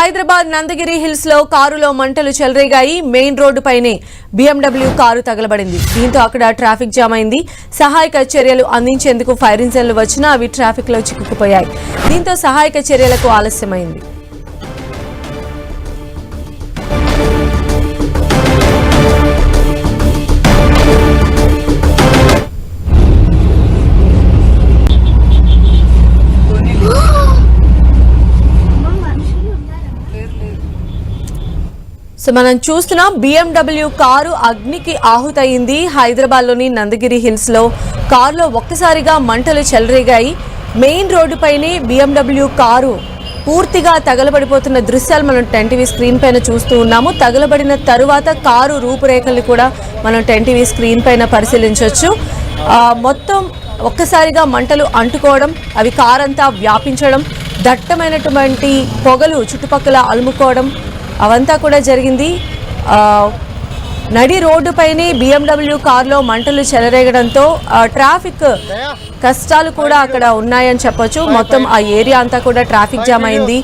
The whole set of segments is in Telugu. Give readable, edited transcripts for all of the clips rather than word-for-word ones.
హైదరాబాద్ నందగిరి హిల్స్ లో కారులో మంటలు చెలరేగాయి. మెయిన్ రోడ్డు పైనే BMW కారు తగలబడింది. దీంతో అక్కడ ట్రాఫిక్ జామ్ అయింది. సహాయక చర్యలు అందించేందుకు ఫైర్ ఇంజన్లు వచ్చినా అవి ట్రాఫిక్ లో చిక్కుకుపోయాయి. దీంతో సహాయక చర్యలకు ఆలస్యమైంది. సో మనం చూస్తున్నాం BMW కారు అగ్నికి ఆహుతయింది. హైదరాబాద్ లోని నందగిరి హిల్స్ లో కారులో ఒక్కసారిగా మంటలు చెలరేగాయి. మెయిన్ రోడ్డు పైనే BMW కారు పూర్తిగా తగలబడిపోతున్న దృశ్యాలు మనం 10TV స్క్రీన్ పైన చూస్తూ ఉన్నాము. తగలబడిన తరువాత కారు రూపురేఖలు కూడా మనం 10TV స్క్రీన్ పైన పరిశీలించవచ్చు. మొత్తం ఒక్కసారిగా మంటలు అంటుకోవడం, అవి కారంతా వ్యాపించడం, దట్టమైనటువంటి పొగలు చుట్టుపక్కల అలుముకోవడం అవంతా కూడా జరిగింది. నడి రోడ్డు పైనే BMW కారులో మంటలు చెలరేగడంతో ట్రాఫిక్ కష్టాలు కూడా అక్కడ ఉన్నాయని చెప్పొచ్చు. మొత్తం ఆ ఏరియా అంతా కూడా ట్రాఫిక్ జామ్ అయింది.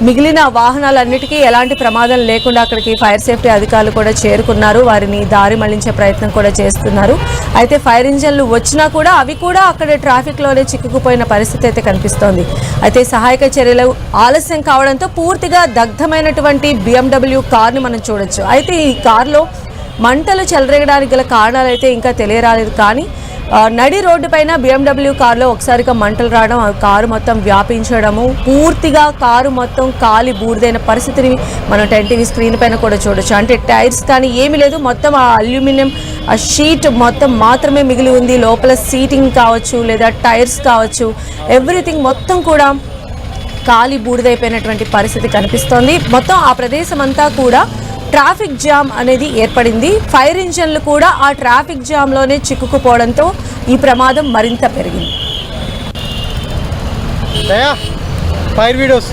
మిగిలిన వాహనాలన్నిటికీ ఎలాంటి ప్రమాదం లేకుండా అక్కడికి ఫైర్ సేఫ్టీ అధికారులు కూడా చేరుకున్నారు. వారిని దారి మళ్లించే ప్రయత్నం కూడా చేస్తున్నారు. అయితే ఫైర్ ఇంజన్లు వచ్చినా కూడా అవి కూడా అక్కడ ట్రాఫిక్లోనే చిక్కుకుపోయిన పరిస్థితి అయితే కనిపిస్తోంది. అయితే సహాయక చర్యలు ఆలస్యం కావడంతో పూర్తిగా దగ్ధమైనటువంటి BMW కార్ని మనం చూడొచ్చు. అయితే ఈ కారులో మంటలు చెలరేగడానికి గల కారణాలు అయితే ఇంకా తెలియరాలేదు. కానీ నడి రోడ్డు పైన BMW కారులో ఒకసారిగా మంటలు రావడం, ఆ కారు మొత్తం వ్యాపించడము, పూర్తిగా కారు మొత్తం కాలి బూడిదైన పరిస్థితిని మనం 10TV స్క్రీన్ పైన కూడా చూడొచ్చు. అంటే టైర్స్ కానీ ఏమీ లేదు, మొత్తం ఆ అల్యూమినియం ఆ షీట్ మొత్తం మాత్రమే మిగిలి ఉంది. లోపల సీటింగ్ కావచ్చు లేదా టైర్స్ కావచ్చు, ఎవ్రీథింగ్ మొత్తం కూడా కాలి బూడిదైపోయినటువంటి పరిస్థితి కనిపిస్తోంది. మొత్తం ఆ ప్రదేశం అంతా కూడా ట్రాఫిక్ జామ్ అనేది ఏర్పడింది. ఫైర్ ఇంజన్లు కూడా ఆ ట్రాఫిక్ జామ్లోనే చిక్కుకుపోవడంతో ఈ ప్రమాదం మరింత పెరిగింది. Fire videos